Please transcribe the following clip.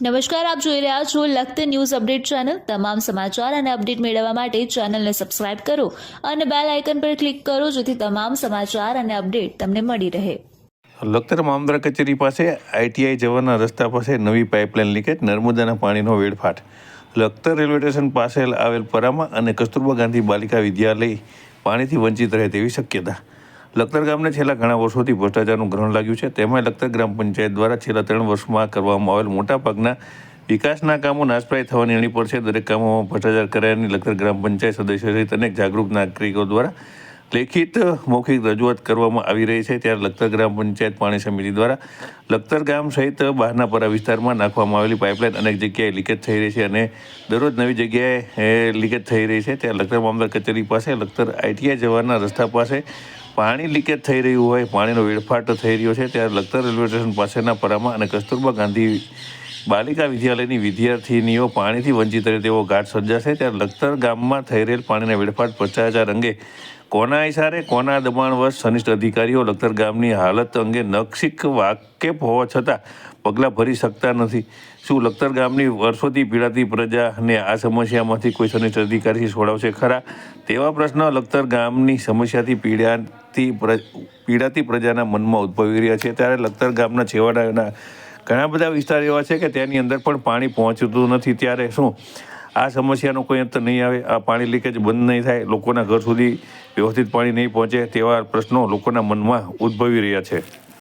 નમસ્કાર, આપ જોઈ રહ્યા છો લખત ન્યૂઝ અપડેટ ચેનલ। તમામ સમાચાર અને અપડેટ મેળવવા માટે ચેનલને સબસ્ક્રાઇબ કરો અને બેલ આઇકન પર ક્લિક કરો જેથી તમામ સમાચાર અને અપડેટ તમને મળી રહે। લખતર મામલતદાર કચેરી પાસે આઈટીઆઈ જવાના રસ્તા પાસે નવી પાઇપલાઇન લીકેજ, નર્મદાના પાણીનો વેડફાટ। લખતર રેલવે સ્ટેશન પાસે આવેલ પરામા અને કસ્તુરબા ગાંધી બાલિકા વિદ્યાલય પાણીથી વંચિત રહે તેવી શક્યતા। લખતર ગામને છેલ્લા ઘણા વર્ષોથી ભ્રષ્ટાચારનું ગ્રહણ લાગ્યું છે। તેમાં લખતર ગ્રામ પંચાયત દ્વારા છેલ્લા 3 વર્ષમાં કરવામાં આવેલ મોટાભાગના વિકાસના કામો નાશપ્રાય થવાની અણી પર છે। દરેક કામોમાં ભ્રષ્ટાચાર કરાયાની લખતર ગ્રામ પંચાયત સદસ્યો સહિત અનેક જાગૃત નાગરિકો દ્વારા લેખિત મૌખિક રજૂઆત કરવામાં આવી રહી છે। ત્યારે લખતર ગ્રામ પંચાયત પાણી સમિતિ દ્વારા લખતર ગામ સહિત બહારના પરા વિસ્તારમાં નાખવામાં આવેલી પાઇપલાઇન અનેક જગ્યાએ લીકેજ થઈ રહી છે અને દરરોજ નવી જગ્યાએ લીકેજ થઈ રહી છે। ત્યારે લખતર મામલતદાર કચેરી પાસે લખતર આઈટીઆઈ જવાના રસ્તા પાસે પાણી લીકેજ થઈ રહ્યું હોય, પાણીનો વેડફાટ થઈ રહ્યો છે। ત્યારે લખતર રેલવે સ્ટેશન પાસેના પરામા અને કસ્તુરબા ગાંધી બાલિકા વિદ્યાલયની વિદ્યાર્થીનીઓ પાણીથી વંચિત રહે તેવો ઘાટ સર્જાશે। ત્યારે લખતર ગામમાં થઈ રહેલ પાણીના વેડફાટ ભ્રષ્ટાચાર અંગે કોના ઇશારે, કોના દબાણવશ સનિષ્ઠ અધિકારીઓ લખતર ગામની હાલત અંગે નખશીખ વાકેફ હોવા છતાં પગલાં ભરી શકતા નથી? શું લખતર ગામની વર્ષોથી પીડાતી પ્રજાને આ સમસ્યામાંથી કોઈ સનિષ્ઠ અધિકારી છોડાવશે ખરા? તેવા પ્રશ્ન લખતર ગામની સમસ્યાથી પીડાતી પ્રજાના મનમાં ઉદ્ભવી રહ્યા છે। ત્યારે લખતર ગામના છેવાડાના ઘણા બધા વિસ્તાર એવા છે કે તેની અંદર પણ પાણી પહોંચતું નથી। ત્યારે શું આ સમસ્યાનો કોઈ અંત નહીં આવે? આ પાણી લીકેજ બંધ નહીં થાય? લોકોના ઘર સુધી વ્યવસ્થિત પાણી નહીં પહોંચે? તેવા પ્રશ્નો લોકોના મનમાં ઉદ્ભવી રહ્યા છે।